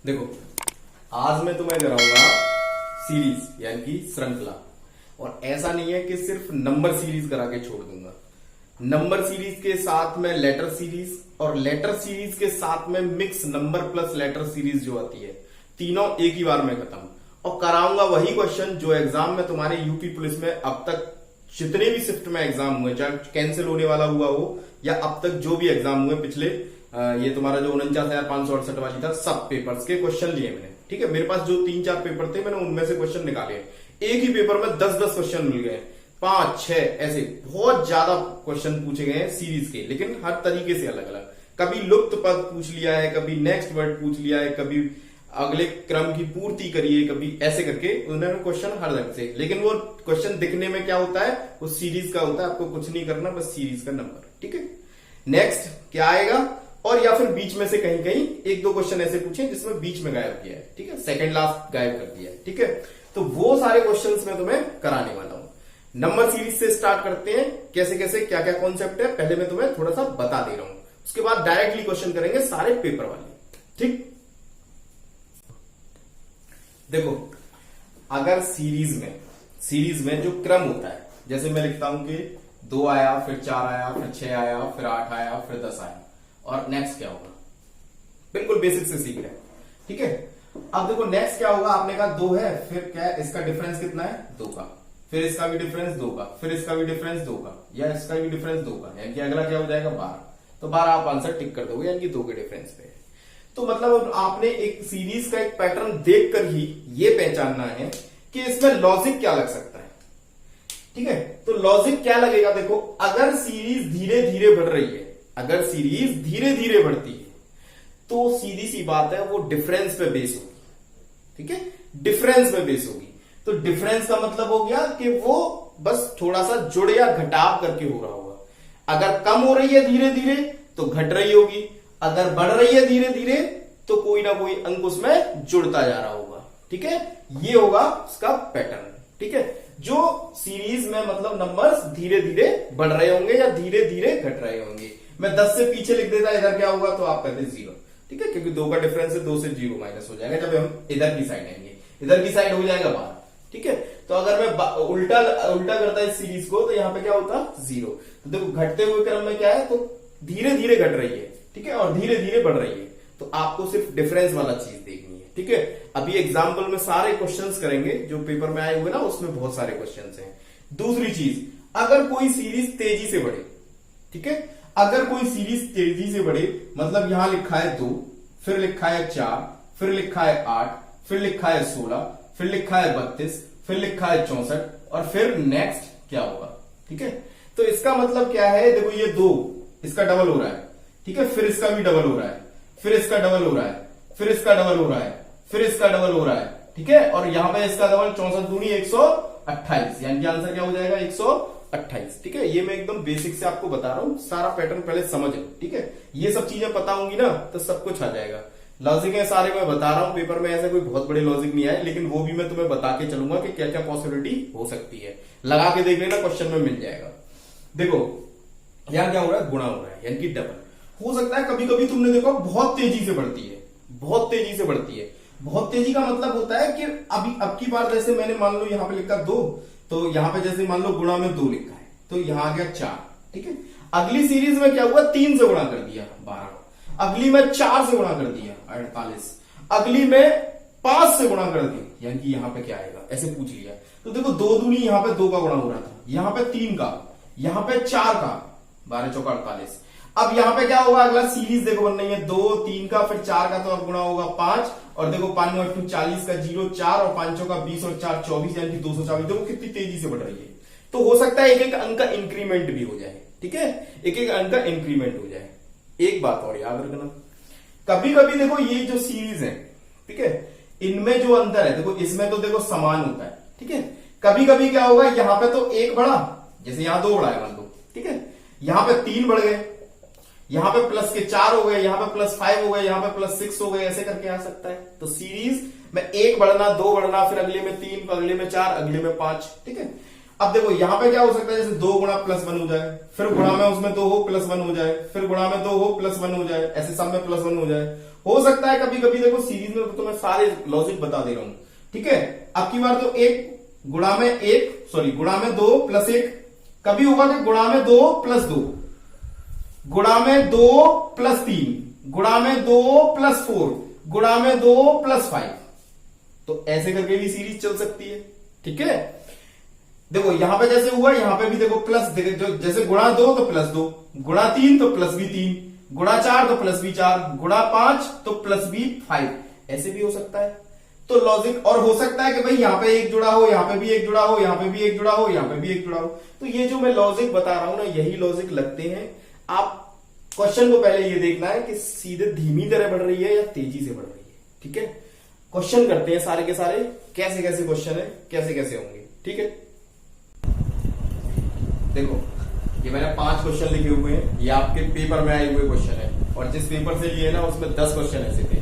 देखो, आज मैं तुम्हें कराऊंगा सीरीज यानी कि श्रृंखला। और ऐसा नहीं है कि सिर्फ नंबर सीरीज करा के छोड़ दूंगा। नंबर सीरीज के साथ में लेटर सीरीज और लेटर सीरीज के साथ में mix number plus letter series जो आती है, तीनों एक ही बार में खत्म। और कराऊंगा वही क्वेश्चन जो एग्जाम में तुम्हारे यूपी पुलिस में अब तक जितने भी शिफ्ट में एग्जाम हुए, चाहे कैंसिल होने वाला हुआ हो या अब तक जो भी एग्जाम हुए पिछले, ये तुम्हारा जो 49,568 वाली था, सब पेपर्स के क्वेश्चन लिए मैंने। ठीक है, मेरे पास जो 3-4 पेपर थे मैंने उनमें से क्वेश्चन निकाले। एक ही पेपर में 10-10 क्वेश्चन मिल गए, 5-6 ऐसे बहुत ज्यादा क्वेश्चन पूछे गए हैं सीरीज के, लेकिन हर तरीके से अलग अलग। कभी लुप्त पद पूछ लिया है, कभी नेक्स्ट वर्ड पूछ लिया है, कभी अगले क्रम की पूर्ति करिए, कभी ऐसे करके उन्होंने क्वेश्चन हर ढंग से। लेकिन वो क्वेश्चन दिखने में क्या होता है, वो सीरीज का होता है। आपको कुछ नहीं करना, बस सीरीज का नंबर। ठीक है, नेक्स्ट क्या आएगा, और या फिर बीच में से कहीं कहीं 1-2 क्वेश्चन ऐसे पूछे जिसमें बीच में गायब किया है। ठीक है, सेकंड लास्ट गायब कर दिया है। ठीक है, तो वो सारे क्वेश्चंस मैं तुम्हें कराने वाला हूं। नंबर सीरीज से स्टार्ट करते हैं, कैसे कैसे क्या क्या कॉन्सेप्ट है पहले मैं तुम्हें थोड़ा सा बता दे रहा हूं, उसके बाद डायरेक्टली क्वेश्चन करेंगे सारे पेपर वाले। ठीक, देखो, अगर सीरीज में जो क्रम होता है, जैसे मैं लिखता हूं कि 2 आया, फिर 4 आया, फिर 6 आया, फिर 8 आया, फिर 10 आया, और नेक्स्ट क्या होगा, बिल्कुल बेसिक से सीख रहे हैं। ठीक है, अब देखो नेक्स्ट क्या होगा। आपने कहा 2 है, फिर क्या है, इसका डिफरेंस कितना है, 2 का, फिर इसका भी डिफरेंस 2 का, फिर इसका भी डिफरेंस 2 का, या इसका भी डिफरेंस 2 का, यानी कि अगला क्या हो जाएगा 12। तो 12 आप आंसर टिक कर दोगे, यानी कि 2 के डिफरेंस पे। तो मतलब आपने एक सीरीज का एक पैटर्न देखकर ही ये पहचानना है कि इसमें लॉजिक क्या लग सकता है। ठीक है, तो लॉजिक क्या लगेगा, देखो, अगर सीरीज धीरे धीरे बढ़ रही है, अगर सीरीज धीरे धीरे बढ़ती है तो सीधी सी बात है वो डिफरेंस पे बेस होगी। ठीक है, डिफरेंस पे बेस होगी। तो डिफरेंस का मतलब हो गया कि वो बस थोड़ा सा जुड़ या घटाव करके हो रहा होगा। अगर कम हो रही है धीरे धीरे तो घट रही होगी, अगर बढ़ रही है धीरे धीरे तो कोई ना कोई अंक उसमें जुड़ता जा रहा होगा। ठीक है, ये होगा उसका पैटर्न। ठीक है, जो सीरीज में मतलब नंबर्स धीरे धीरे बढ़ रहे होंगे या धीरे धीरे घट रहे होंगे। मैं 10 से पीछे लिख देता, इधर क्या होगा, तो आप कहते 0। ठीक है, क्योंकि 2 का डिफरेंस है, 2 से 0 माइनस हो जाएगा जब हम इधर की साइड आएंगे, इधर की साइड हो जाएगा 12। ठीक है, तो अगर मैं उल्टा करता इस सीरीज को तो यहां पे क्या होता, 0। तो देखो घटते हुए क्रम में क्या है, तो धीरे धीरे घट रही है। ठीक है, और धीरे धीरे बढ़ रही है। तो आपको सिर्फ डिफरेंस वाला चीज देखनी है। ठीक है, अभी एग्जाम्पल में सारे क्वेश्चंस करेंगे जो पेपर में आए हुए ना, उसमें बहुत सारे क्वेश्चंस हैं। दूसरी चीज, अगर कोई सीरीज तेजी से बढ़े, ठीक है, अगर कोई सीरीज तेजी से बढ़े, मतलब यहां लिखा है 2, फिर लिखा है 4, फिर लिखा है 8, फिर लिखा है 16, फिर लिखा है 32, फिर लिखा है 64, और फिर नेक्स्ट क्या होगा। ठीक है, तो इसका मतलब क्या है, देखो ये 2 इसका डबल हो रहा है। ठीक है, फिर इसका भी डबल हो रहा है, फिर इसका डबल हो रहा है, फिर इसका डबल हो रहा है, फिर इसका डबल हो रहा है। ठीक है, और यहां पे इसका डबल 64 दूनी 128, यानी कि आंसर क्या हो जाएगा 128। ठीक है, ये मैं एकदम बेसिक से आपको बता रहा हूं, सारा पैटर्न पहले समझ लो। ठीक है, ये सब चीजें पता होंगी ना तो सब कुछ आ जाएगा। लॉजिक है सारे मैं बता रहा हूं, पेपर में ऐसे कोई बहुत बड़े लॉजिक नहीं आए, लेकिन वो भी मैं तुम्हें बता के चलूंगा कि क्या क्या पॉसिबिलिटी हो सकती है। लगा के देख लेना, क्वेश्चन में मिल जाएगा। देखो यहां क्या हो रहा है, गुणा हो रहा है, यानी कि डबल। हो सकता है कभी कभी तुमने देखा बहुत तेजी से बढ़ती है, बहुत तेजी से बढ़ती है। बहुत तेजी का मतलब होता है कि अभी अब की बार जैसे मैंने मान लो यहां पे लिखा 2, तो यहां पे जैसे मान लो गुणा में 2 लिखा है, तो यहां आ गया 4। ठीक है, अगली सीरीज में क्या हुआ, 3 से गुणा कर दिया 12, अगली में 4 से गुणा कर दिया 48, अगली में 5 से गुणा कर दिया, यानी कि यहां पे क्या आएगा, ऐसे पूछ लिया। तो देखो 2 दूनी यहां पे 2 का गुणा हो रहा था, यहां पे 3 का, यहां पे 4 का, 12 चौका 48। अब यहां पे क्या होगा, अगला सीरीज देखो बन रही है 2, 3 का, फिर 4 का, तो अब गुणा होगा 5, और देखो 5 × 40 का 0, 4, और 5 का 20, और 4 24, यानी कि 224। देखो कितनी तेजी से बढ़ रही है। तो हो सकता है एक एक अंक का इंक्रीमेंट भी हो जाए। ठीक है, एक एक अंक का इंक्रीमेंट हो जाए। एक बात और याद रखना, कभी कभी देखो ये जो सीरीज है, ठीक है, इनमें जो अंतर है, देखो इसमें तो देखो समान होता है। ठीक है, कभी कभी क्या होगा, यहां पे तो 1 बढ़ा, जैसे यहां 2 बढ़ा है मान लो। ठीक है, यहां पे 3 बढ़ गए, यहां पे प्लस के 4 हो गए, यहां पे +5 हो गए, यहां पे +6 हो गए, ऐसे करके आ सकता है। तो सीरीज में 1 बढ़ना, 2 बढ़ना, फिर अगले में 3, अगले में 4, अगले में 5। ठीक है, अब देखो यहां पे क्या हो सकता है, जैसे 2 गुणा +1 हो जाए, फिर गुणा में उसमें 2 हो +1 हो जाए, फिर गुणा में 2 हो +1 हो जाए, ऐसे सब में +1 हो जाए। हो सकता है कभी कभी देखो सीरीज में तो मैं सारे लॉजिक बता दे रहा हूं, ठीक है। अब की बार तो गुणा में 2 प्लस 1, कभी होगा कि गुणा में 2 प्लस 2, गुणा में 2 प्लस 3, गुणा में 2 प्लस 4, गुणा में 2 प्लस 5, तो ऐसे करके भी सीरीज चल सकती है, ठीक है। देखो यहां पे जैसे हुआ, यहां पे भी देखो प्लस, जैसे गुणा 2 तो प्लस 2, गुणा 3 तो प्लस भी 3, गुणा 4 तो प्लस भी 4, गुणा 5 तो प्लस भी 5, ऐसे भी हो सकता है। तो लॉजिक, और हो सकता है कि भाई यहां पे एक जुड़ा हो, यहां पे भी एक जुड़ा हो, यहां पे भी एक जुड़ा हो, यहां पे भी एक जुड़ा हो। तो ये जो मैं लॉजिक बता रहा हूं ना, यही लॉजिक लगते हैं। आप क्वेश्चन को पहले ये देखना है कि सीधे धीमी तरह बढ़ रही है या तेजी से बढ़ रही है, ठीक है। क्वेश्चन करते हैं सारे के सारे, कैसे कैसे क्वेश्चन है, कैसे कैसे होंगे, ठीक है। देखो ये मैंने 5 क्वेश्चन लिखे हुए हैं, ये आपके पेपर में आए हुए क्वेश्चन है, और जिस पेपर से लिए ना उसमें 10 क्वेश्चन ऐसे थे।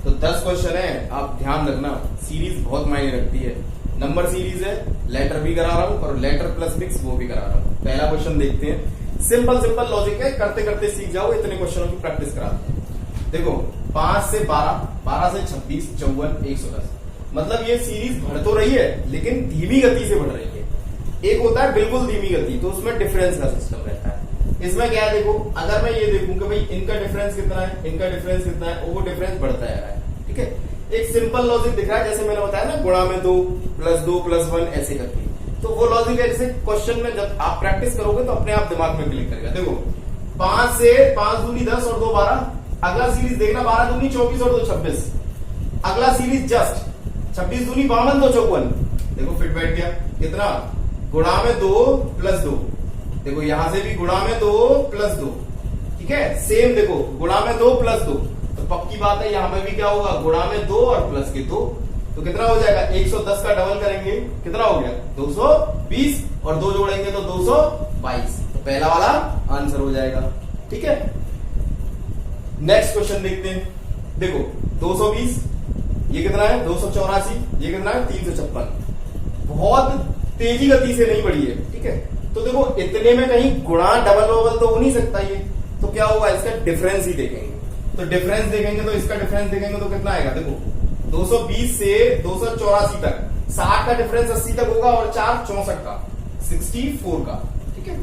तो 10 क्वेश्चन है, आप ध्यान रखना, सीरीज बहुत मायने रखती है। नंबर सीरीज है, लेटर भी करा रहा हूं और लेटर प्लस मिक्स वो भी करा रहा हूं। पहला क्वेश्चन देखते हैं, सिंपल लॉजिक है, करते करते सीख जाओ, इतने क्वेश्चनों की प्रैक्टिस कराते हैं। देखो 5 से 12, 12 से 26, 54, 110, मतलब ये सीरीज बढ़ तो रही है लेकिन धीमी गति से बढ़ रही है। एक होता है बिल्कुल धीमी गति, तो उसमें डिफरेंस का सिस्टम रहता है। इसमें क्या है, देखो अगर मैं ये देखूं कि भाई इनका डिफरेंस कितना है, इनका डिफरेंस कितना है, वो डिफरेंस बढ़ता जा रहा है, ठीक है। एक सिंपल लॉजिक दिख रहा है, जैसे मैंने बताया ना, गुणा में 2 प्लस 2 प्लस 1 ऐसे करके, तो वो लॉजिक है। जैसे क्वेश्चन में जब आप प्रैक्टिस करोगे तो अपने आप दिमाग में क्लिक करेगा। देखो 5 से 5 दूनी 10 और 2 12, अगला सीरीज देखना, 12 दूनी 24 और 2 26, अगला सीरीज जस्ट 26 दूनी 52, 2 54, देखो फिट बैठ गया कितना, गुणा में 2 प्लस 2, देखो यहां से भी गुणा में 2 प्लस 2, ठीक है। सेम देखो गुणा में 2 प्लस 2, तो पक्की बात है यहां में भी क्या होगा, गुणा में 2 और प्लस के 2, तो कितना हो जाएगा, 110 का डबल करेंगे कितना हो गया, 220, और 2 जोड़ेंगे तो 222, तो पहला वाला आंसर हो जाएगा, ठीक है। नेक्स्ट क्वेश्चन देखते हैं। देखो 220, ये कितना है 284, ये कितना है 356, बहुत तेजी गति से नहीं बढ़ी है, ठीक है। तो देखो इतने में कहीं गुणा डबल वबल तो हो नहीं सकता ये, तो क्या होगा, इसका डिफरेंस ही देखेंगे। तो डिफरेंस देखेंगे तो इसका डिफरेंस देखेंगे तो कितना आएगा, देखो 220 से 284 तक, 60 का डिफरेंस 80 तक होगा, और 4 64 का, 64 का, ठीक है।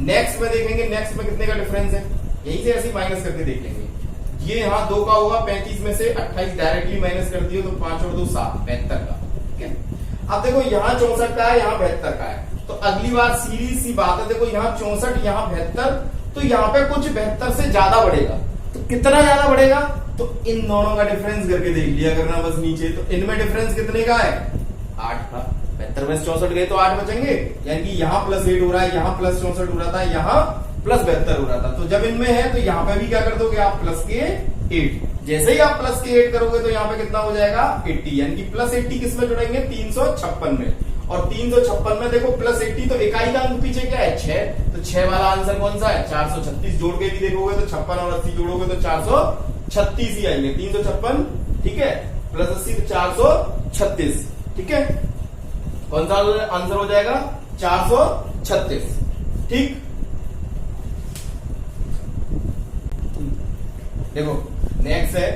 नेक्स्ट में देखेंगे, नेक्स्ट में कितने का डिफरेंस है, यहीं से ऐसे माइनस करके देख लेंगे। ये यहां 2 का होगा, 35 में से 28 डायरेक्टली माइनस कर दियो तो 5 और 2 7, 72 का, ठीक है। अब देखो यहां 64 का है, यहां 72 का है, तो अगली बार सीरीज सी बात है, देखो यहां 64, यहां 72, तो यहां पे कुछ 72 से ज्यादा बढ़ेगा, तो कितना ज्यादा बढ़ेगा, तो इन दोनों का डिफरेंस करके देख लिया करना बस नीचे। तो इनमें डिफरेंस कितने का है, 8 का, 72 में 64 गए तो 8 बचेंगे, यानी कि यहां प्लस 8 हो रहा है, यहां प्लस 64 हो रहा था, यहां प्लस 72 हो रहा था। तो जब इनमें है तो यहां पे भी क्या कर दोगे आप, प्लस के 8, जैसे ही आप प्लस के 8 करोगे तो यहां पे कितना हो जाएगा 80, यानी कि प्लस 80 किस में जुड़ेंगे, 356 में, और 356 में देखो प्लस 80 तो इकाई का अंक पीछे क्या है 6, तो 6 वाला आंसर कौन सा है 436, जोड़ के भी देखोगे तो 56 और 80 जोड़ोगे तो 436 ही आएंगे, 356, ठीक है, प्लस 80 तो 436, ठीक है। कौन सा आंसर हो जाएगा 436, ठीक। देखो नेक्स्ट है,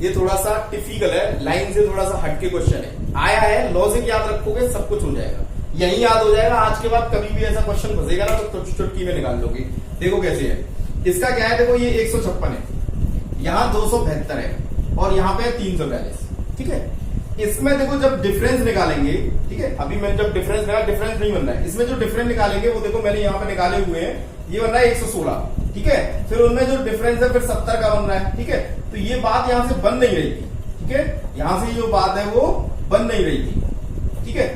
ये थोड़ा सा टिपिकल है, लाइन से थोड़ा सा हटके क्वेश्चन है, आया है, लॉजिक याद रखोगे सब कुछ हो जाएगा, यही याद हो जाएगा। आज के बाद कभी भी ऐसा क्वेश्चन फंसेगा ना तो चुटकी में निकाल लोगे। देखो कैसे है, इसका क्या है, देखो ये 156 है, यहाँ 272 है, और यहाँ पे 342, ठीक है। इसमें देखो जब डिफरेंस निकालेंगे, ठीक है, अभी मैंने जब डिफरेंस नहीं बन रहा है, इसमें जो डिफरेंस निकालेंगे वो देखो मैंने यहाँ पे निकाले हुए हैं, ये बन रहा है 116, ठीक है। फिर उनमें जो डिफरेंस है फिर 70 का बन रहा है, ठीक है। तो ये बात यहां से बन नहीं रही थी, ठीक है, यहां से जो बात है वो बन नहीं रही थी, ठीक है।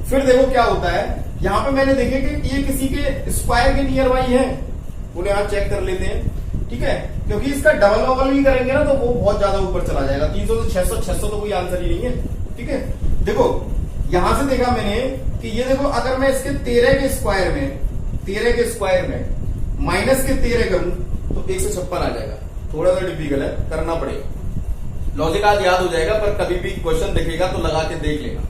फिर देखो क्या होता है, यहां पे मैंने देखे कि ये किसी के स्क्वायर के नियर बाई है, उन्हें आप चेक कर लेते हैं, ठीक है, क्योंकि इसका डबल वबल भी करेंगे ना तो वो बहुत ज्यादा ऊपर चला जाएगा, 300 से 600, 600 तो कोई आंसर ही नहीं है, ठीक है। देखो यहां से देखा मैंने कि ये देखो अगर मैं इसके 13 के स्क्वायर में माइनस के 13 करूं तो 156 आ जाएगा। थोड़ा सा डिफिकल्ट है, करना पड़ेगा, लॉजिक आज याद हो जाएगा, पर कभी भी क्वेश्चन दिखेगा तो लगा के देख लेना,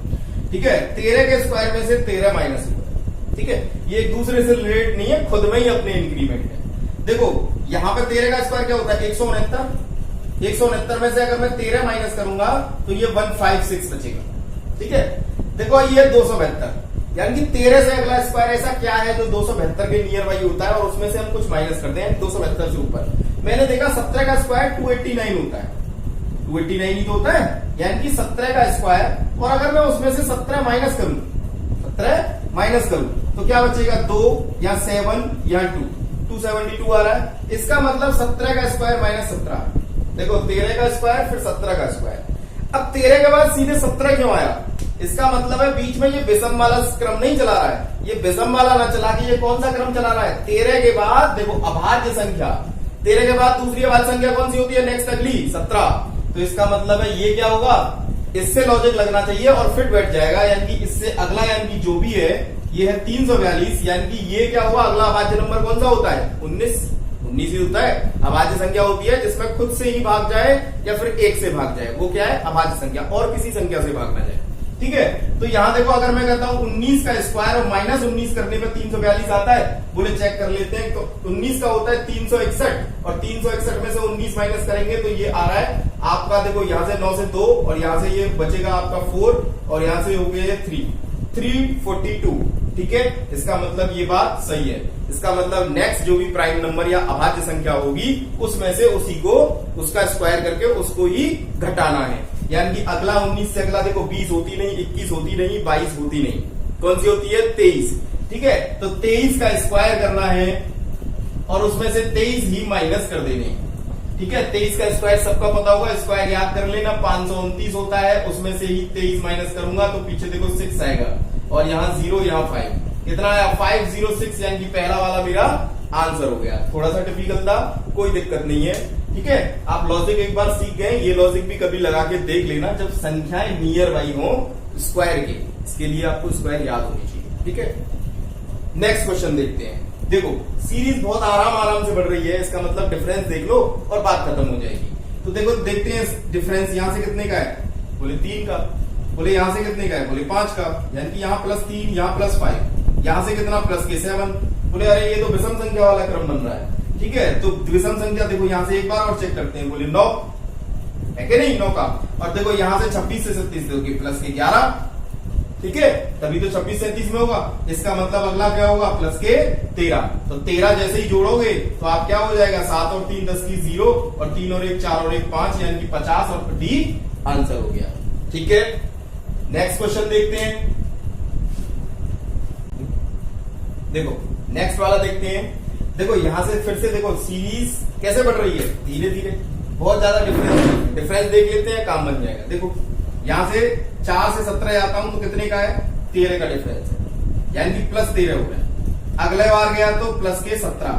ठीक है। 13 के स्क्वायर में से 13 माइनस हुआ, ठीक है, ये एक दूसरे से रिलेटेड नहीं है, खुद में ही अपने इंक्रीमेंट है। देखो यहां पे 13 का स्क्वायर क्या होता है 169, 169 में से अगर मैं 13 माइनस करूंगा तो ये 156 बचेगा। ठीक है, देखो ये 272, यानी कि 13 से अगला स्क्वायर ऐसा क्या है जो 272 के नियर बाई होता है और उसमें से हम कुछ माइनस करते हैं 272 से ऊपर। मैंने देखा 17 का स्क्वायर 289 होता है, 289 ही तो होता है, यानी कि 17 का स्क्वायर, और अगर मैं उसमें से 17 माइनस करूं तो क्या बचेगा 2 या 7 या 272 आ रहा है। इसका मतलब 17 का स्क्वायर माइनस 17, देखो 13 का स्क्वायर फिर 17 का स्क्वायर। अब 13 के बाद सीधे 17 क्यों आया? इसका मतलब है बीच में ये विषम वाला क्रम नहीं चला रहा है, ये विषम वाला ना चला के ये कौन सा क्रम चला रहा है? 13 के बाद देखो अभाज्य संख्या, 13 के बाद दूसरी अभाज्य संख्या कौन सी होती है नेक्स्ट अगली? 17। तो इसका मतलब है ये क्या होगा, इससे लॉजिक लगना चाहिए और फिट बैठ जाएगा, यानी कि इससे अगला यानी कि जो भी है ये है 342, यानी कि ये क्या हुआ, अगला अभाज्य नंबर कौन सा होता है? 19 ही होता है। अभाज्य संख्या होती है जिसमें खुद से ही भाग जाए या फिर एक से भाग जाए, वो क्या है? अभाज्य संख्या, और किसी संख्या से भाग ना जाए। ठीक है, तो यहां देखो अगर मैं कहता हूं 19 का स्क्वायर और माइनस 19 करने में 342 आता है, बोले चेक कर लेते हैं। तो 19 का होता है 361 और 361 में से 19 माइनस करेंगे तो ये आ रहा है आपका, देखो यहां से 9 से 2 और यहां से ये बचेगा आपका 4 और यहां से हो गया 342। ठीक है, इसका मतलब ये बात सही है। इसका मतलब नेक्स्ट जो भी प्राइम नंबर या अभाज्य संख्या होगी उसमें से उसी को उसका स्क्वायर करके उसको ही घटाना है, यानी कि अगला 19 से अगला देखो 20 होती नहीं, 21 होती नहीं, 22 होती नहीं, कौन सी होती है? 23। ठीक है, तो 23 का स्क्वायर करना है और उसमें से 23 ही माइनस कर देने। ठीक है, 23 का स्क्वायर सबका पता होगा, स्क्वायर याद कर लेना, 529 होता है, उसमें से ही 23 माइनस करूंगा तो पीछे देखो 6 आएगा और यहाँ 0 यहाँ 5, कितना आया? 506, यानी कि पहला वाला मेरा आंसर हो गया। थोड़ा सा टिपिकल था, कोई दिक्कत नहीं है। ठीक है, आप लॉजिक एक बार सीख गए, ये लॉजिक भी कभी लगा के देख लेना जब संख्याएं नियर बाई हो स्क्वायर के, इसके लिए आपको स्क्वायर याद होनी चाहिए। ठीक है, नेक्स्ट क्वेश्चन देखते हैं। देखो सीरीज बहुत आराम से बढ़ रही है, इसका मतलब डिफरेंस देख लो और बात खत्म हो जाएगी। तो देखो देखते हैं डिफरेंस, यहां से कितने का है? बोले 3 का। बोले यहां से कितने का है? बोले 5 का, यानी कि यहाँ +3 यहाँ +5, यहां से कितना? +7। बोले अरे ये तो विषम संख्या वाला क्रम बन रहा है। ठीक है, तो विषम संख्या देखो यहां से एक बार और चेक करते हैं। बोले 9 है कि नहीं? 9 का, और देखो यहां से 26 से 37 दोगे +11। ठीक है, तभी तो 26 37 में होगा। इसका मतलब अगला क्या होगा? +13। तो 13 जैसे ही जोड़ोगे तो आप क्या हो जाएगा? 7 और 3 10 की 0 और 3 और 1 4 और 1 5, यानी कि 50 और डी आंसर हो गया। ठीक है, नेक्स्ट क्वेश्चन देखते हैं। देखो नेक्स्ट वाला देखते हैं। देखो यहां से फिर से देखो सीरीज कैसे बढ़ रही है, धीरे धीरे, बहुत ज्यादा डिफरेंस देख लेते हैं, काम बन जाएगा। देखो यहां से 4 से 17 जाता हूं तो कितने का है? 13 का डिफरेंस है, यानी कि +13 हो रहा है। अगले बार गया तो +17।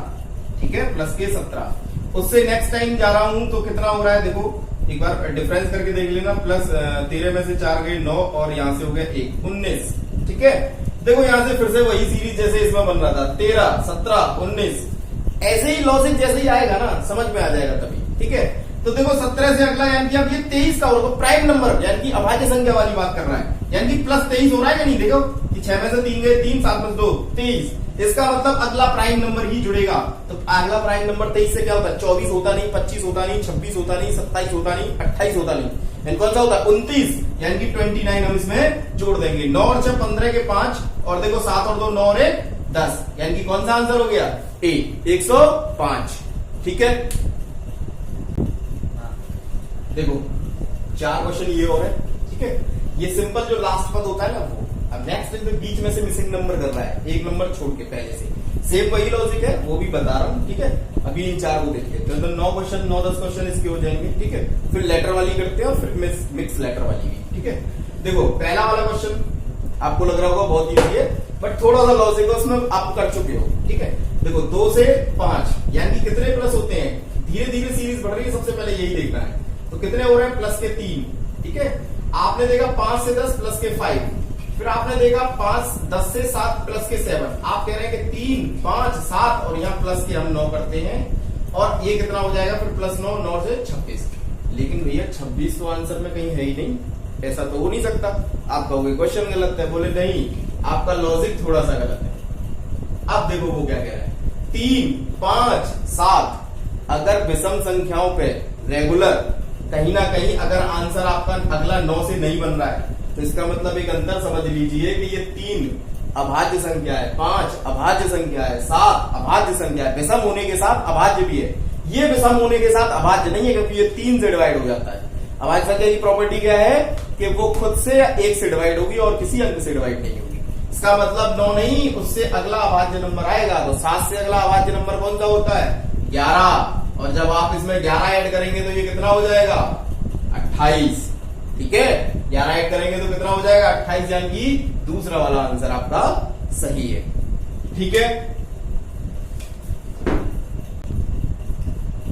ठीक है, +17। उससे नेक्स्ट टाइम जा रहा हूं तो कितना हो रहा है? देखो एक बार डिफरेंस करके देख लेना, +13 में से 4 गए 9 और यहां से हो गया 1 19। ठीक है, देखो यहां से फिर से वही सीरीज जैसे इसमें बन रहा था, 13 17 19, ऐसे ही लॉजिक जैसे ही आएगा ना समझ में आ जाएगा तभी। ठीक है, तो देखो 17 से अगला यानी कि अब ये 23 का होगा, प्राइम नंबर यानी कि अभाज्य संख्या वाली बात कर रहा है, यानी कि +23 हो रहा है या नहीं? देखो कि 6 में से 3 गए 3, 7 में से 2 23, इसका मतलब अगला प्राइम नंबर ही जुड़ेगा। तो अगला प्राइम नंबर 23 से क्या होता है? 24 होता नहीं, 25 होता नहीं, 26 होता नहीं, 27 होता नहीं, 28 होता नहीं, यानी कौन सा होता है? 29, यानी कि 29 हम इसमें जोड़ देंगे। 9 और 6 15 के 5 और देखो 7 और 2 9 और 1 10, यानी कि कौन सा आंसर हो गया? ए 105। ठीक है, देखो 4 क्वेश्चन ये और है। ठीक है, ये सिंपल जो लास्ट पद होता है ना वो। अब नेक्स्ट में बीच में से मिसिंग नंबर कर रहा है, एक नंबर छोड़ के पहले से, सेम वही लॉजिक है, वो भी बता रहा हूं। ठीक है, अभी इन 4 को देख लेते हैं, तो 9 क्वेश्चन 9-10 क्वेश्चन इसके हो जाएंगे। ठीक है, फिर लेटर वाली करते हैं और फिर मिक्स लेटर वाली भी। ठीक है, देखो पहला वाला क्वेश्चन आपको लग रहा होगा बहुत ईजी है, बट थोड़ा सा लॉजिक है उसमें, आप कर चुके हो। ठीक है, देखो 2 से 5 यानी कि कितने प्लस होते हैं? धीरे धीरे सीरीज बढ़ रही है, सबसे पहले यही देखना है। तो कितने हो रहे हैं? +3। ठीक है, आपने देखा 5 से 10 +5, फिर आपने देखा 10 से 7 +7। आप कह रहे हैं कि 3 5 7 और यहाँ प्लस के हम 9 करते हैं और ये कितना हो जाएगा? फिर +9 9 से 26। लेकिन भैया 26 तो आंसर में कहीं है ही नहीं, ऐसा तो हो नहीं सकता। आप कहोगे क्वेश्चन गलत है, बोले नहीं आपका लॉजिक थोड़ा सा गलत है। अब देखो वो क्या कह रहा है, 3 5 7 अगर विषम संख्याओं पे रेगुलर, कहीं ना कहीं अगर आंसर आपका अगला 9 से नहीं बन रहा है तो इसका मतलब एक अंतर समझ लीजिए कि ये 3 अभाज्य संख्या है, 5 अभाज्य संख्या है, 7 अभाज्य संख्या है, विषम होने के साथ अभाज्य भी है। ये विषम होने के साथ अभाज्य नहीं है क्योंकि ये 3 से डिवाइड हो जाता है। अभाज्य संख्या की प्रॉपर्टी क्या है कि वो खुद से 1 से डिवाइड होगी और किसी अंक से डिवाइड नहीं होगी। इसका मतलब 9 नहीं, उससे अगला अभाज्य नंबर आएगा। तो 7 से अगला अभाज्य नंबर कौन सा होता है? 11। और जब आप इसमें 11 ऐड करेंगे तो ये कितना हो जाएगा? 28। ठीक है, 11 ऐड करेंगे तो कितना हो जाएगा? 28, यानी कि दूसरा वाला आंसर आपका सही है। ठीक है,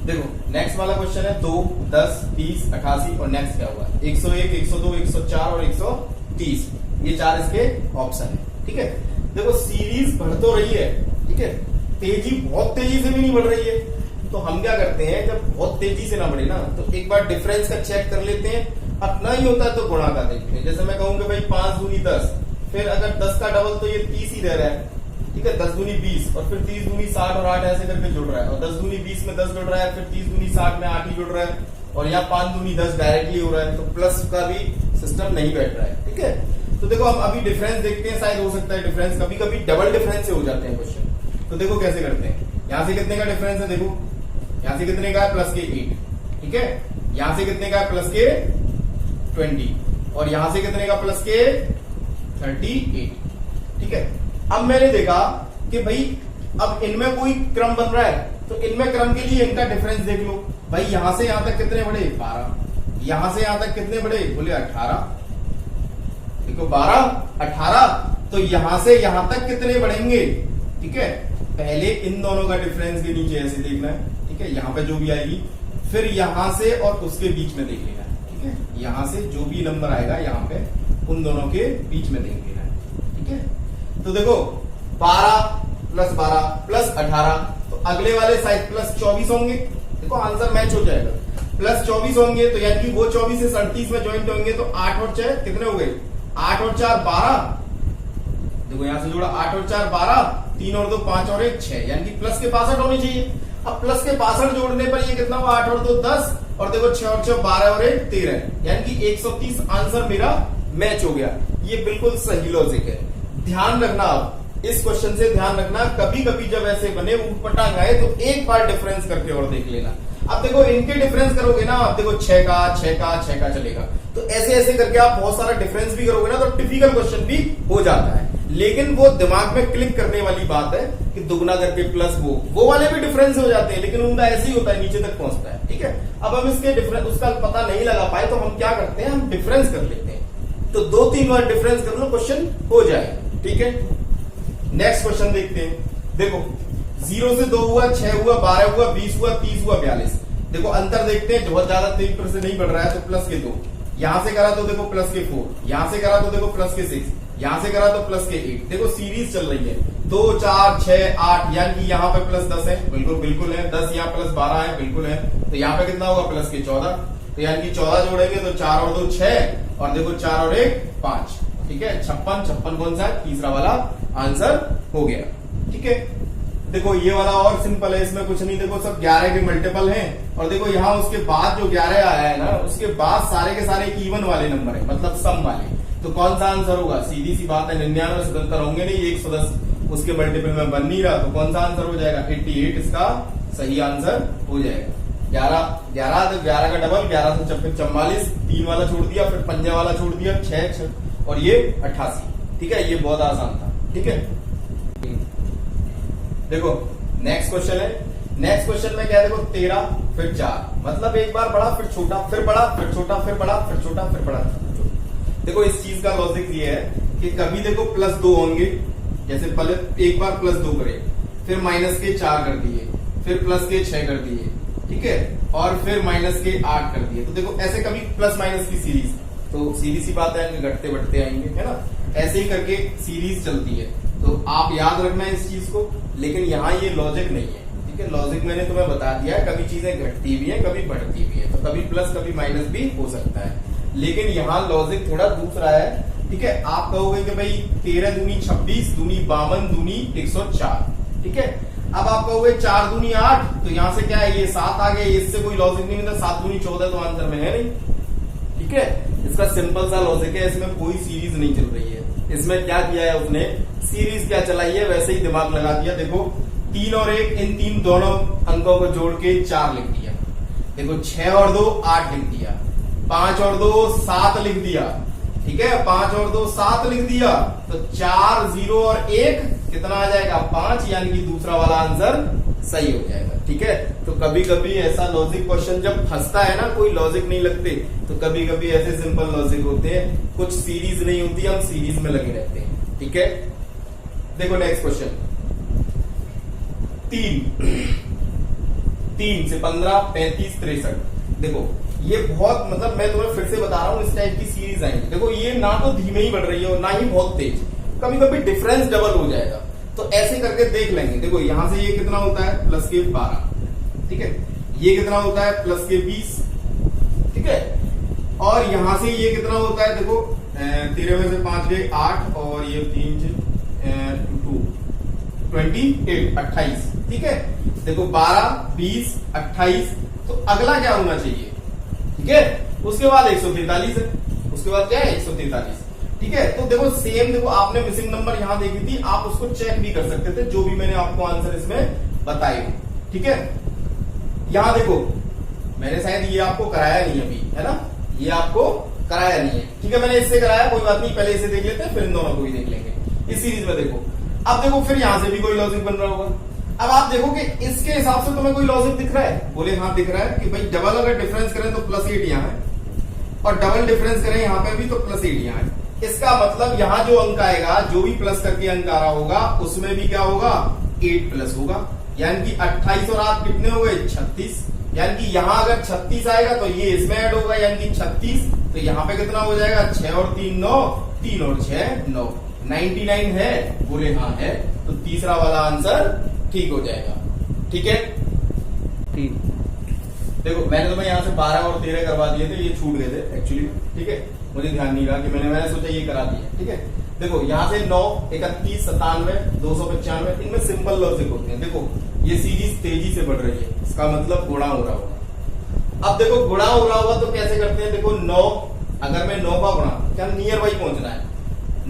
देखो नेक्स्ट वाला क्वेश्चन है 2, 10, 30, 88 और नेक्स्ट क्या हुआ? 101, 102, 104 और 130। ये 4 इसके ऑप्शन है। ठीक है, देखो सीरीज बढ़ तो रही है, ठीक है, तेजी बहुत तेजी से भी नहीं बढ़ रही है। तो हम क्या करते हैं, जब बहुत तेजी से ना बढ़े ना तो एक बार डिफरेंस का चेक कर लेते हैं। अपना ही होता है तो गुणा का देखते हैं। जैसे मैं कहूंगा भाई 5 दूनी 10, फिर अगर 10 का डबल तो ये 30 ही रह रहा है। ठीक है, 10 दूनी 20 और फिर 30 दूनी 60 और 8 ऐसे करके जुड़ रहा है। और 10 दूनी 20 में 10 जुड़ रहा है, फिर 30 दूनी 60 में 8 ही जुड़ रहा है। और यहाँ 5 दूनी 10 डायरेक्टली हो रहा है, तो प्लस का भी सिस्टम नहीं बैठ रहा है। ठीक है, तो देखो हम अभी डिफरेंस देखते हैं, शायद हो सकता है डिफरेंस कभी कभी डबल डिफरेंस से हो जाते हैं क्वेश्चन। तो देखो कैसे करते हैं। यहां से कितने का डिफरेंस है? देखो यहां से कितने का है? प्लस के 8। ठीक है, यहां से कितने का है? प्लस के 20। और यहां से कितने का? प्लस के 38। ठीक है, अब मैंने देखा कि भाई अब इनमें कोई क्रम बन रहा है, तो इनमें क्रम के लिए इनका डिफरेंस देख लो। भाई यहां से यहां तक कितने बढ़े? 12। यहां से यहां तक कितने बढ़े? बोले 18। देखो 12, 18, तो यहां से यहां तक कितने बढ़ेंगे? ठीक है, पहले इन दोनों का डिफरेंस के नीचे ऐसे देखना है। ठीक है, यहां पे जो भी आएगी, फिर यहां से और उसके बीच में देख लेना है। ठीक है, यहां से जो भी नंबर आएगा यहाँ पे उन दोनों के बीच में देख लेना है। ठीक है, तो देखो 12 प्लस 12 प्लस 18, तो अगले वाले साइड प्लस 24 होंगे। देखो आंसर मैच हो जाएगा। प्लस 24 होंगे तो यानी कि वो 24 से 37 में ज्वाइंट होंगे, तो 8 और 6 कितने हो गए? 8 और 4 12। देखो यहां से जोड़ा 8 और 4 12, 3 और 2 5 और 1 6, यानी कि प्लस के 62 होने चाहिए। अब प्लस के 62 जोड़ने पर ये कितना हुआ? 8 और 2 10, और देखो 6 और 6 12 और 1 13, यानी कि 130 आंसर मेरा मैच हो गया। ये बिल्कुल सही लॉजिक है। ध्यान रखना, अब इस क्वेश्चन से ध्यान रखना, कभी कभी जब ऐसे बने ऊटपटांग आए तो एक बार डिफरेंस करके और देख लेना। अब देखो इनके डिफरेंस करोगे ना, अब देखो 6 का 6 का 6 का चलेगा, तो ऐसे ऐसे करके आप बहुत सारा डिफरेंस भी करोगे ना तो टिपिकल क्वेश्चन भी हो जाता है। लेकिन वो दिमाग में क्लिक करने वाली बात है कि दुगना करके प्लस वो वाले भी डिफरेंस हो जाते हैं, लेकिन उनका ऐसे ही होता है, नीचे तक पहुंचता है। ठीक है, अब हम इसके डिफरेंस उसका पता नहीं लगा पाए तो हम क्या करते हैं, हम डिफरेंस कर लेते हैं। तो 2-3 बार डिफरेंस कर लो, क्वेश्चन हो जाएगा। ठीक है, नेक्स्ट क्वेश्चन देखते हैं। देखो 0 से 2 हुआ, 6 हुआ, 12 हुआ, 20 हुआ, 30 हुआ, 42। देखो अंतर देखते हैं, बहुत ज्यादा तेज से नहीं बढ़ रहा है तो प्लस के 2, यहां से करा तो देखो प्लस के 4, यहां से करा तो देखो प्लस के 6, यहां से करा तो प्लस के 8। देखो सीरीज चल रही है 2 4 6 8, यानी कि यहाँ पे प्लस 10 है, बिल्कुल है। 10 यहाँ प्लस 12 है, बिल्कुल है। तो यहाँ पे कितना होगा? प्लस के 14, तो यानी कि 14 जोड़ेंगे तो 4 और 2 6, और देखो 4 और 1 5। ठीक है, 56 कौन सा है? तीसरा वाला आंसर हो गया। ठीक है, देखो ये वाला और सिंपल है, इसमें कुछ नहीं। देखो सब 11 के मल्टीपल हैं, और देखो यहाँ उसके बाद जो 11 आया है ना, उसके बाद सारे के सारे इवन वाले नंबर है, मतलब सम वाले। तो कौन सा आंसर होगा? सीधी सी बात है, 99 सदंतर होंगे नहीं, 110 उसके मल्टीपल में बन नहीं रहा, तो कौन सा आंसर हो जाएगा? 88 इसका सही आंसर हो जाएगा। 11 तो 11 का डबल, 11 से 44, 3 वाला छोड़ दिया, फिर पंजे वाला छोड़ दिया, 6 और ये 88। ठीक है, ये बहुत आसान था। ठीक है, देखो नेक्स्ट क्वेश्चन है। नेक्स्ट क्वेश्चन में क्या है? देखो 13 फिर 4, मतलब एक बार बड़ा फिर छोटा, फिर बड़ा फिर छोटा, फिर बड़ा फिर छोटा, फिर बड़ा फिर छोटा। देखो इस चीज का लॉजिक ये है कि कभी देखो प्लस 2 होंगे, जैसे पहले एक बार प्लस 2 करे, फिर माइनस के 4 कर दिए, फिर प्लस के 6 कर दिए, ठीक है, और फिर माइनस के 8 कर दिए। तो देखो ऐसे कभी प्लस माइनस की सीरीज, तो सीधी सी बात है घटते बढ़ते आएंगे, है ना, ऐसे ही करके सीरीज चलती है। तो आप याद रखना है इस चीज को, लेकिन यहाँ ये लॉजिक नहीं है। ठीक है, लॉजिक मैंने तुम्हें बता दिया है, कभी चीजें घटती भी है, कभी बढ़ती भी है, तो कभी प्लस कभी माइनस भी हो सकता है, लेकिन यहाँ लॉजिक थोड़ा दूसरा है। ठीक है, आप कहोगे कि भाई 13 दूनी 26, दूनी 52, दूनी 104। ठीक है, अब आप कहोगे 4 दूनी 8, तो यहां से क्या है, ये 7 आ गया, इससे कोई लॉजिक नहीं मिलता, 7 दूनी 14 तो आंसर में है नहीं। ठीक है, इसका सिंपल सा लॉजिक है, इसमें कोई सीरीज नहीं चल रही है। इसमें क्या किया है उसने, सीरीज क्या चलाई है, वैसे ही दिमाग लगा दिया। देखो 3 और 1, इन तीन दोनों अंकों को जोड़ के 4 लिख दिया। देखो 6 और 2 8 लिख दिया, 5 और 2 7 लिख दिया। ठीक है, 5 और 2 7 लिख दिया, तो 4 0 और 1 कितना आ जाएगा, 5, यानी कि दूसरा वाला आंसर सही हो जाएगा। ठीक है, तो कभी कभी ऐसा लॉजिक क्वेश्चन जब फंसता है ना, कोई लॉजिक नहीं लगते, तो कभी कभी ऐसे सिंपल लॉजिक होते हैं, कुछ सीरीज नहीं होती, हम सीरीज में लगे रहते हैं। ठीक है, देखो नेक्स्ट क्वेश्चन, 3 से 15 35 63। देखो ये बहुत, मतलब मैं तुम्हें फिर से बता रहा हूं, इस टाइप की सीरीज आएंगी। देखो ये ना तो धीमे ही बढ़ रही है और ना ही बहुत तेज, कभी कभी डिफरेंस डबल हो जाएगा, तो ऐसे करके देख लेंगे। देखो यहां से ये कितना होता है, प्लस के 12। ठीक है, ये कितना होता है, प्लस के 20। ठीक है, और यहां से ये कितना होता है, देखो 13 में से 5 गए 8, और ये 3 2 28 28। ठीक है, देखो 12 20 28, तो अगला क्या होना चाहिए। ठीक है, उसके बाद 143 है, उसके बाद क्या है 143। ठीक है, तो देखो सेम, देखो आपने मिसिंग नंबर यहां देखी थी, आप उसको चेक भी कर सकते थे, जो भी मैंने आपको आंसर इसमें बताए। ठीक है, यहां देखो मैंने शायद ये आपको कराया नहीं अभी, है ना, ये आपको कराया नहीं है। ठीक है, मैंने इससे कराया, कोई बात नहीं, पहले इसे देख लेते हैं, फिर इन दोनों को भी देख लेंगे इस सीरीज में। देखो अब देखो फिर यहां से भी कोई लॉजिक बन रहा होगा। अब आप देखो कि इसके हिसाब से तुम्हें कोई लॉजिक दिख रहा है, बोले हाँ दिख रहा है, कि भाई डबल अगर डिफरेंस करें तो +8 यहां है, और डबल डिफरेंस करें यहां पे भी तो +8 यहां है। इसका मतलब यहां जो अंक आएगा, जो भी प्लस करके अंक आ रहा होगा, उसमें भी क्या होगा, 8 प्लस होगा, यानी कि 28 और 8 कितने हो गए, 36। यानी कि यहां अगर 36 आएगा तो ये इसमें ऐड होगा, यानी कि 36, तो यहां पे कितना हो जाएगा, 6 और 3 9, 3 और 6 9, 99 है, बोले हाँ है, तो तीसरा वाला आंसर ठीक हो जाएगा। ठीक है, ठीक। देखो मैंने तुम्हें यहाँ से 12 और 13 करवा दिए थे, ये छूट गए थे एक्चुअली। ठीक है, मुझे ध्यान नहीं रहा कि मैंने सोचा ये करा दिया। ठीक है, देखो यहाँ से 9 31 97 295, इनमें सिंपल लॉजिक होते हैं। देखो ये सीरीज तेजी से बढ़ रही है, इसका मतलब गुणा हो रहा होगा। अब देखो गुणा हो रहा होगा तो कैसे करते हैं, देखो 9, अगर मैं 9 का गुणा, क्या नियर बाई पहुंचना है,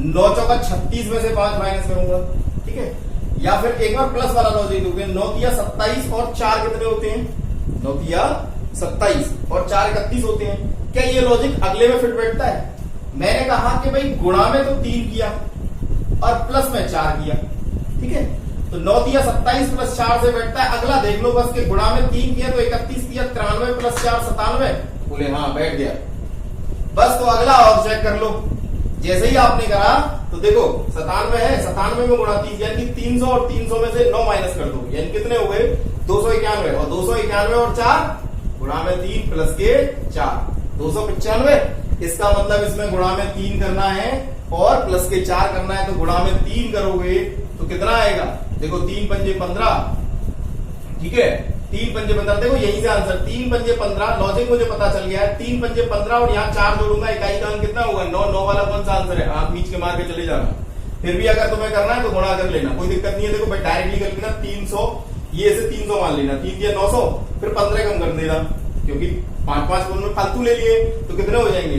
9 चौका 36 में से 5 माइनस करूंगा। ठीक है, या फिर एक बार प्लस वाला लॉजिक होते हैं, 9 तिया 27 और 4 कितने होते हैं, 9 तिया 27 और 4 31 होते हैं। क्या ये लॉजिक अगले में फिट बैठता है। मैंने कहा कि भाई गुणा में तो 3 किया और प्लस में 4 किया। ठीक है, तो 9 तिया 27 प्लस 4 से बैठता है। अगला देख लो बस, कि गुणा में 3 किया तो 31 तिया 93 प्लस 4 97, बोले हाँ बैठ गया। बस तो अगला और चेक कर लो, जैसे ही आपने करा तो देखो 97 है, 97 में गुणा 30, यानी कि 300 और 300 में से 9 माइनस कर दो, यानी कितने हो गए 291, और 291 और 4 गुणा में 3 प्लस के 4 295। इसका मतलब इसमें गुणा में 3 करना है और प्लस के 4 करना है, तो गुणा में 3 करोगे तो कितना आएगा, देखो 3 पंजे 15। ठीक है, 3 पंजे 15, देखो यहीं से आंसर 3 पंजे 15, लॉजिक मुझे पता चल गया है। 3 पंजे 15 और यहाँ 4 जोड़ूंगा, इकाई का अंक कितना होगा 9, 9 वाला कौन सा आंसर है, आप बीच के मार के चले जाना। फिर भी अगर तुम्हें करना है तो गुणा कर लेना, कोई दिक्कत नहीं है। देखो भाई डायरेक्टली कर लेना, 300 ये से 300 मान लेना, 3 दिया 900, फिर 15 कम कर देना, क्योंकि 5 में फालतू ले लिए तो कितने हो जाएंगे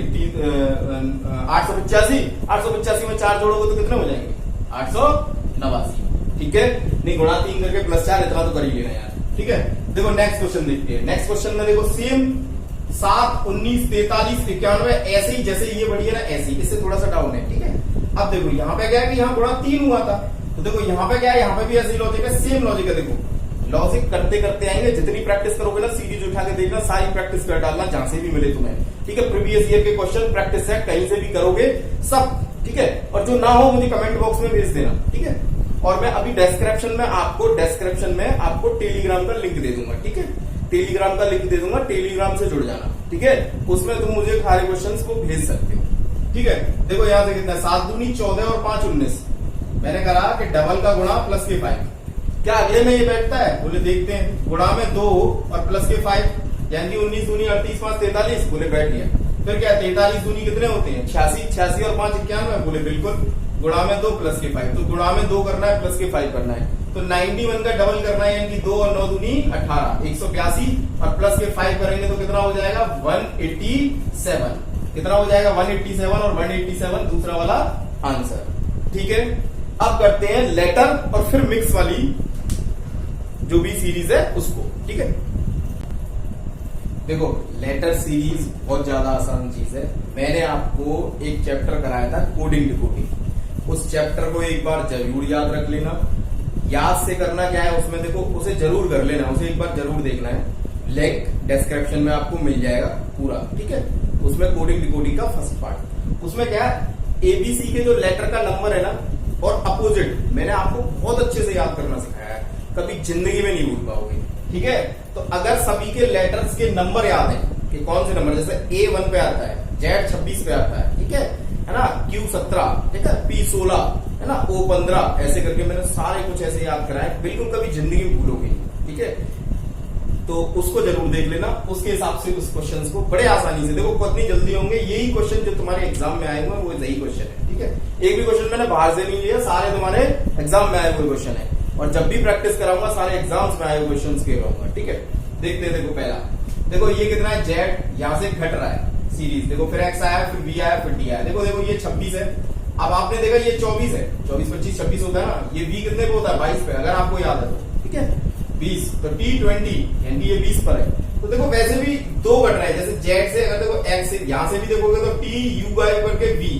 885, 885 में 4 जोड़ोगे तो कितने हो जाएंगे 889। ठीक है, नहीं गुणा 3 करके प्लस 4 इतना तो कर ही लेना यार। ठीक है, देखो नेक्स्ट क्वेश्चन देखते हैं। नेक्स्ट क्वेश्चन में देखो सेम 7 19 43 91, ऐसे ही जैसे ये बढ़ी है ना, ऐसे ही, इससे थोड़ा सा डाउन है। ठीक है, अब देखो यहाँ पे क्या है कि यहाँ गुणा 3 हुआ था, तो देखो यहाँ पे क्या है, यहाँ पे भी ऐसी लॉजिक है, सेम लॉजिक है। देखो लॉजिक करते करते आएंगे, जितनी प्रैक्टिस करोगे ना, सीरीज उठा के देखना, सारी प्रैक्टिस कर डालना जहां से भी मिले तुम्हें। ठीक है, प्रीवियस ईयर के क्वेश्चन प्रैक्टिस है, कहीं से भी करोगे सब। ठीक है, और जो ना हो मुझे कमेंट बॉक्स में भेज देना। ठीक है, और मैं अभी डिस्क्रिप्शन में आपको टेलीग्राम का लिंक दे दूंगा। ठीक है, टेलीग्राम का लिंक दे दूंगा, टेलीग्राम से जुड़ जाना। ठीक है, उसमें तुम मुझे सारे क्वेश्चंस को भेज सकते हो। ठीक है, देखो यहाँ से कितना 7 दूनी 14 और 5 19, मैंने कहा कि डबल का गुणा प्लस के 5, क्या अगले में ये बैठता है, बोले देखते हैं। गुणा में 2 और प्लस के 5, यानी कि 19 दूनी 38 5 43, बोले बैठ गया। फिर क्या 43 दूनी कितने होते हैं 86, 86 और 5 91, बोले बिल्कुल। गुणा में 2 प्लस के 5, तो गुणा में 2 करना है प्लस के 5 करना है, तो 91 का डबल करना है, यानी 2 और 9 दूनी 18, 182 और प्लस के 5 करेंगे तो कितना हो जाएगा 187। कितना हो जाएगा 187 और 187 दूसरा वाला आंसर। ठीक है, अब करते हैं लेटर और फिर मिक्स वाली जो भी सीरीज है उसको। ठीक है, देखो लेटर सीरीज बहुत ज्यादा आसान चीज है। मैंने आपको एक चैप्टर कराया था कोडिंग डिकोडिंग, उस चैप्टर को एक बार जरूर याद रख लेना। याद से करना क्या है उसमें, देखो उसे जरूर कर लेना, उसे एक बार जरूर देखना है। लिंक डिस्क्रिप्शन में आपको मिल जाएगा पूरा। ठीक है, उसमें कोडिंग डिकोडिंग का फर्स्ट पार्ट, उसमें क्या है एबीसी के जो लेटर का नंबर है ना और अपोजिट मैंने आपको बहुत अच्छे से याद करना सिखाया है, कभी जिंदगी में नहीं भूल पाओगे। ठीक है, तो अगर सभी के लेटर्स के नंबर याद है कि कौन से नंबर, जैसे A1 पे आता है, Z 26 पे आता है, ठीक है ना, Q 17, ठीक है, P 16, है ना, O 15, ऐसे करके मैंने सारे कुछ ऐसे याद कराए, बिल्कुल कभी जिंदगी में भूलोगे। ठीक है, तो उसको जरूर देख लेना, उसके हिसाब से उस क्वेश्चन को बड़े आसानी से देखो कितनी जल्दी होंगे। यही क्वेश्चन जो तुम्हारे एग्जाम में आए हुए वो यही क्वेश्चन है। ठीक है, एक भी क्वेश्चन मैंने बाहर से नहीं लिया, सारे तुम्हारे एग्जाम में आए हुए क्वेश्चन है, और जब भी प्रैक्टिस कराऊंगा सारे एग्जाम्स में आए हुए क्वेश्चन के रहूंगा। ठीक है, देखते हैं, देखो पहला देखो ये कितना है, Z यहां से घट रहा है सीरीज, देखो फिर X आया, फिर B आया, फिर D आया। देखो देखो ये 26 है, अब आपने देखा ये 24 है, 24 25 26 होता है ना, ये B कितने पे होता है 22 पे, अगर आपको याद है तो। ठीक है, 20 तो T20 यानी ये 20 पर है। तो देखो वैसे भी दो घट रहे हैं, जैसे Z से अगर देखो X से यहां से भी देखोगे तो T U गायब करके V,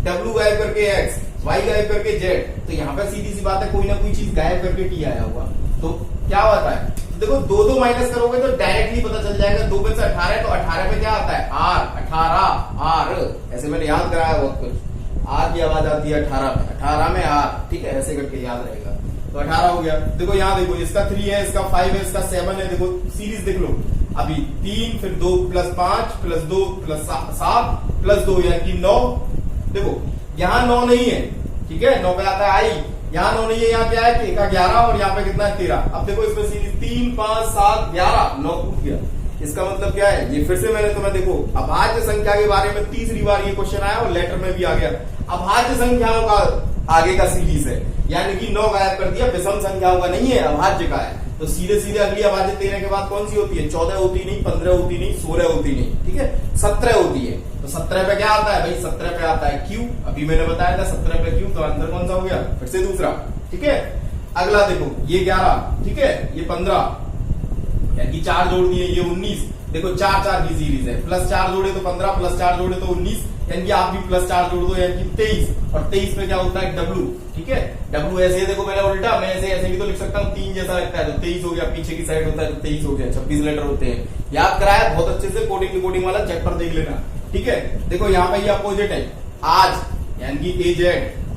W गायब करके X, Y गायब करके Z, तो यहाँ पे सीधी सी बात है कोई ना कोई चीज गायब करके T आया हुआ, तो क्या होता है, तो देखो दो दो माइनस करोगे तो डायरेक्टली पता चल जाएगा। 2 में से 18 है तो 18 पे क्या आता है R, 18 R, ऐसे मैंने याद कराया बहुत कुछ, R की आवाज आती है 18 में, 18 में R। ठीक है, ऐसे करके याद रहेगा, तो 18 हो गया। देखो यहाँ देखो इसका 3 है, इसका 5 है, इसका 7 है, देखो सीरीज देख लो, अभी 3 फिर 2 प्लस 5 प्लस 2 प्लस 7 प्लस 2 यानी 9। देखो यहाँ 9 नहीं है, ठीक है, 9 पे आता है आई, यहाँ 9 नहीं है, यहाँ क्या है कि 11 और यहाँ पे कितना है 13। अब देखो इसमें सीरीज 3 5 7 11 9 टूट गया, इसका मतलब क्या है, ये फिर से मैंने तुम्हें देखो अभाज्य संख्या के बारे में तीसरी बार ये क्वेश्चन आया और लेटर में भी आ गया। अभाज्य संख्याओं का आगे का सीरीज है, यानी कि 9 गायब कर दिया, विषम संख्याओं का नहीं है, अभाज्य का है। तो सीधे सीधे अगली अभाज्य 13 के बाद कौन सी होती है, 14 होती नहीं, 15 होती नहीं, 16 होती नहीं, ठीक है, 17 होती है। तो 17 पे क्या आता है भाई, 17 पे आता है Q, अभी मैंने बताया था 17 पे Q, तो आंसर कौन सा हो गया, फिर से दूसरा। ठीक है, अगला देखो ये 11, ठीक है, ये 15 यानी 4 जोड़ दिए, ये 19। देखो 4 4 की सीरीज है, प्लस 4 जोड़े तो 15, प्लस 4 जोड़े तो 19, यानी कि आप भी प्लस 4 जोड़ दो यानी 23, और 23 पे क्या होता है W। ठीक है, W ऐसे देखो मैंने उल्टा, मैं ऐसे भी तो लिख सकता हूँ, 3 जैसा लगता है तो 23 हो गया, पीछे की साइड होता है तो 23 हो गया, 26 लेटर होते हैं। याद कराया बहुत अच्छे से, कोडिंग वाला चैप्टर देख लेना। ठीक है, देखो यहाँ पे ये अपोजिट है, आज यानी कि AZ,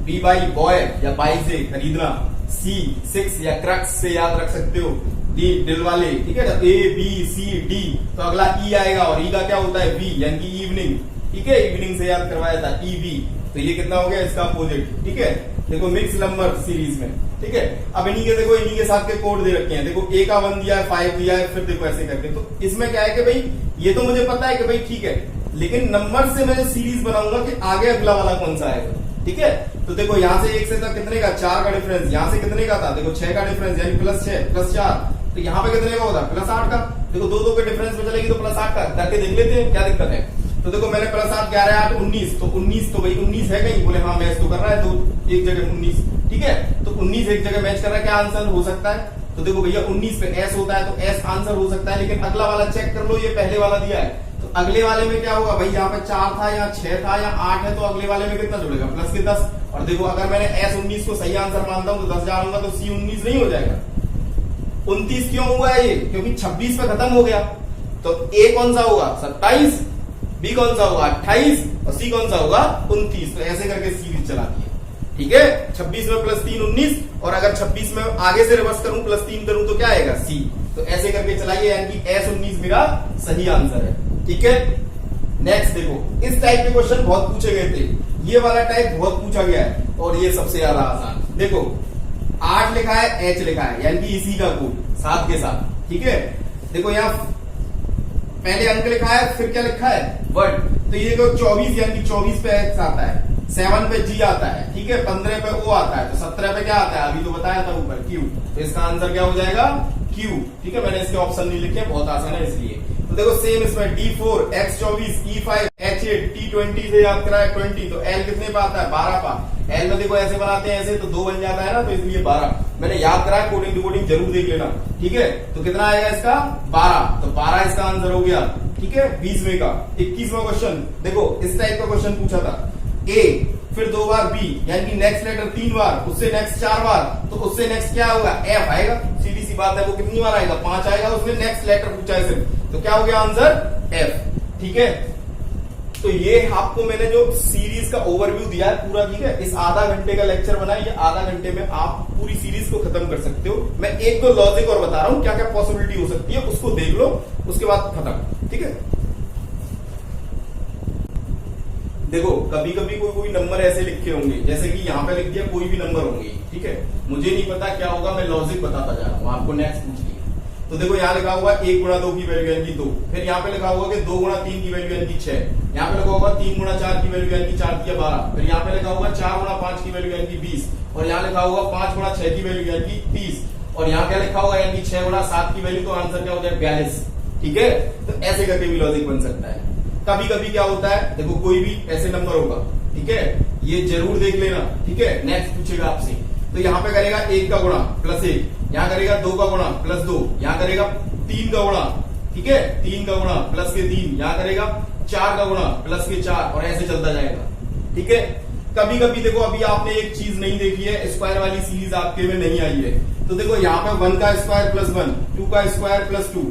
B बाई बॉय या बाई से खरीदना, C 6 या क्रक्स से याद रख सकते हो, D दिल वाले। ठीक है, A B C D, तो अगला E आएगा, और E का क्या होता है V यानी कि इवनिंग। ठीक है, इवनिंग से याद करवाया था EV, तो ये कितना हो गया इसका अपोजिट। ठीक है, देखो मिक्स नंबर सीरीज में। ठीक है, अब इन्हीं के देखो इन्हीं के साथ के कोड दे रखे हैं, देखो A का 1 दिया है, 5 दिया है, फिर देखो ऐसे करके। तो इसमें क्या है कि भाई ये तो मुझे पता है कि भाई ठीक है, लेकिन नंबर से मैं सीरीज बनाऊंगा कि आगे अगला वाला कौन सा आएगा। ठीक है, तो देखो यहाँ से 1 से तक कितने का, 4 का डिफरेंस, यहाँ से कितने का था, देखो 6 का डिफरेंस यानी प्लस 6 प्लस 4, तो यहाँ पे कितने का होता है प्लस 8 का। देखो 2 2 के डिफरेंस में चलेगी तो प्लस 8 का करके देख लेते हैं क्या दिक्कत है। तो देखो मैंने प्लस 8 11 8 19, तो 19 तो भाई 19 है कहीं, बोले हाँ मैच तो कर रहा है, तो एक जगह 19। ठीक है, तो 19 एक जगह मैच कर रहा है, क्या आंसर हो सकता है, तो देखो भैया 19 पे S होता है तो S आंसर हो सकता है। लेकिन अगला वाला चेक कर लो, ये पहले वाला दिया है, तो अगले वाले में क्या होगा भाई, यहाँ पे 4 था, यहाँ 6 था, यहाँ 8 है, तो अगले वाले में कितना जुड़ेगा प्लस के 10। और देखो अगर मैंने S 19 को सही आंसर मानता हूँ तो 10 डालूंगा तो C 19 नहीं हो जाएगा। 29 क्यों हुआ है ये, क्योंकि 26 पे खत्म हो गया, तो A कौन सा होगा 27, B कौन सा होगा 28 और C कौन सा होगा 29। तो ऐसे करके सीरीज चलाती है। ठीक है, 26 में प्लस 3 19, और अगर 26 में आगे से रिवर्स करूं प्लस 3 करूं तो क्या आएगा C। तो ऐसे करके चलाइए, यानी कि S 19 मेरा सही आंसर है। ठीक है, नेक्स्ट देखो इस टाइप के क्वेश्चन बहुत पूछे गए थे, ये वाला टाइप बहुत पूछा गया है, और ये सबसे ज्यादा आसान। देखो 8 लिखा है, H लिखा है, यानी कि इसी का कोड 7 के साथ। ठीक है, देखो यहाँ पहले अंक लिखा है, फिर क्या लिखा है वर्ड, तो ये देखो 24 यानी कि 24 पे X आता है, 7 पे जी आता है, ठीक है, 15 पे ओ आता है, तो 17 पे क्या आता है, अभी तो बताया था ऊपर क्यू, तो इसका आंसर क्या हो जाएगा क्यू। ठीक है, मैंने इसके ऑप्शन नहीं लिखे, बहुत आसान है इसलिए। तो देखो सेम इसमें D4, X24, E5, H8, T20 से याद कराया 20, तो L कितने पे आता है 12 पा। L में देखो ऐसे बनाते हैं, ऐसे तो 2 बन जाता है ना, तो इसलिए 12 मैंने याद कराया, कोडिंग डिकोडिंग जरूर देख लेना। ठीक है, तो कितना आएगा इसका 12, तो 12 इसका आंसर हो गया। ठीक है, 20वें का। 21वां क्वेश्चन देखो, इस टाइप का क्वेश्चन पूछा था, A फिर 2 बार B, यानी कि नेक्स्ट लेटर 3 बार, उससे नेक्स्ट 4 बार, तो उससे नेक्स्ट क्या होगा F आएगा, सीधी सी बात है। वो कितनी बार आएगा 5 आएगा, उसने नेक्स्ट लेटर पूछा है सिर्फ, तो क्या हो गया आंसर F। ठीक है, तो ये आपको मैंने जो सीरीज का ओवरव्यू दिया है पूरा, ठीक है, इस आधा घंटे का लेक्चर बना है, ये आधा घंटे में आप पूरी सीरीज को खत्म कर सकते हो। मैं एक दो लॉजिक और बता रहा हूं, क्या क्या पॉसिबिलिटी हो सकती है, उसको देख लो, उसके बाद खत्म। ठीक है, देखो कभी कभी कोई नंबर ऐसे लिखे होंगे, जैसे कि यहाँ पे लिख दिया कोई भी नंबर होंगे, ठीक है, मुझे नहीं पता क्या होगा, मैं लॉजिक बताता जा रहा हूँ, आपको नेक्स्ट पूछ लिया। तो देखो यहाँ लिखा हुआ 1 गुणा 2 की वैल्यू यानी कि 2, फिर यहाँ पे लिखा होगा कि 2 गुणा 3 की वैल्यू यानी कि 6, यहाँ पे लिखा होगा 3 गुणा 4 की वैल्यू यानी कि 4 की 12, फिर यहाँ पे लिखा होगा 4 गुणा 5 की वैल्यू यानी कि 20, और यहाँ लिखा होगा 5 गुणा 6 की वैल्यू यानी कि 30, और यहाँ क्या लिखा होगा यानी कि 6 गुणा 7 की वैल्यू, तो आंसर क्या हो जाए 42। ठीक है, तो ऐसे करके भी लॉजिक बन सकता है। कभी कभी क्या होता है, देखो कोई भी ऐसे नंबर होगा, ठीक है, ये जरूर देख लेना। ठीक है, नेक्स्ट पूछेगा आपसे, तो यहाँ पे करेगा 1 का गुणा प्लस 1, यहाँ करेगा 2 का गुणा प्लस 2, यहाँ करेगा 3 का गुणा, ठीक है, 3 का गुणा प्लस के 3, यहाँ करेगा 4 का गुणा प्लस के 4, और ऐसे चलता जाएगा। ठीक है, कभी कभी देखो अभी आपने एक चीज नहीं देखी है, स्क्वायर वाली सीरीज आपके में नहीं आई है, तो देखो यहाँ पे 1 का स्क्वायर प्लस 1, 2 का स्क्वायर प्लस 2,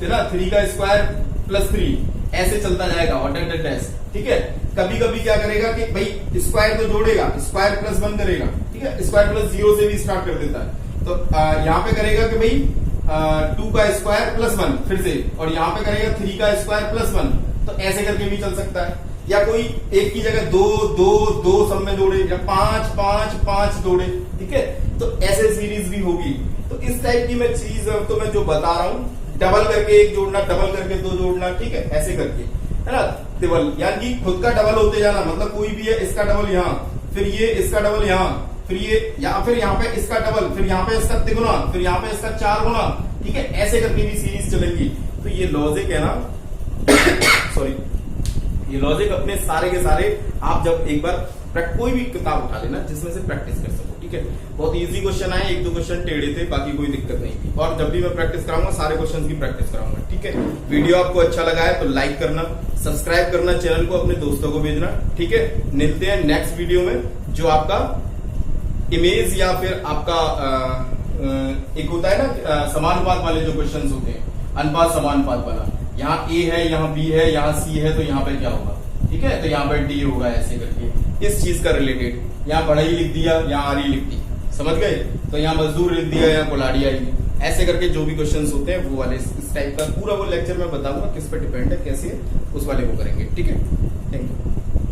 है ना, 3 का स्क्वायर प्लस 3, ऐसे चलता जाएगा, और डैश। ठीक है, कभी कभी क्या करेगा कि भाई स्क्वायर तो जोड़ेगा, स्क्वायर प्लस 1 करेगा, ठीक है, स्क्वायर प्लस 0 से भी स्टार्ट कर देता है, तो यहाँ पे करेगा कि भाई 2 का स्क्वायर प्लस 1 फिर से, और यहाँ पे करेगा 3 का स्क्वायर प्लस 1, तो ऐसे करके भी चल सकता है। या कोई एक की जगह 2 2 2 सब में जोड़े, या 5 5 5 जोड़े, ठीक है, तो ऐसे सीरीज भी होगी। तो इस टाइप की मैं चीज तो मैं जो बता रहा हूँ, डबल करके 1 जोड़ना, डबल करके 2 जोड़ना, ठीक है, ऐसे करके, है ना, डबल यानी कि खुद का डबल होते जाना, मतलब कोई भी है इसका डबल यहाँ, फिर ये इसका डबल यहाँ, फिर ये फिर यहाँ पे इसका डबल, फिर यहाँ पे इसका तिगुना, फिर यहाँ पे इसका 4 गुना, ठीक है, ऐसे करके भी सीरीज चलेगी। तो ये लॉजिक है ना सॉरी, ये लॉजिक अपने सारे के सारे आप जब एक बार कोई भी किताब उठा लेना जिसमें से प्रैक्टिस कर सको। ठीक है, बहुत इजी क्वेश्चन आए, 1-2 क्वेश्चन टेढ़े थे, बाकी कोई दिक्कत नहीं थी, और जब भी मैं प्रैक्टिस कराऊंगा सारे क्वेश्चन की प्रैक्टिस कराऊंगा। ठीक है, वीडियो आपको अच्छा लगा है तो लाइक करना, सब्सक्राइब करना चैनल को, अपने दोस्तों को भेजना। ठीक है, मिलते हैं नेक्स्ट वीडियो में, जो आपका इमेज या फिर आपका एक होता है ना समानुपात वाले जो क्वेश्चन होते हैं, अनुपात समानुपात वाला, यहाँ A है, यहाँ B है, यहाँ C है, तो यहाँ पे क्या होगा, ठीक है, तो यहाँ पर D होगा, ऐसे करके इस चीज का रिलेटेड, यहाँ बढ़ई लिख दिया, यहाँ आरी लिख दी, समझ गए, तो यहाँ मजदूर लिख दिया, यहाँ कुल्हाड़ी आई, ऐसे करके जो भी क्वेश्चंस होते हैं वो वाले, इस टाइप का पूरा वो लेक्चर मैं बताऊंगा, किस पे डिपेंड है, कैसे उस वाले को करेंगे। ठीक है, थैंक यू।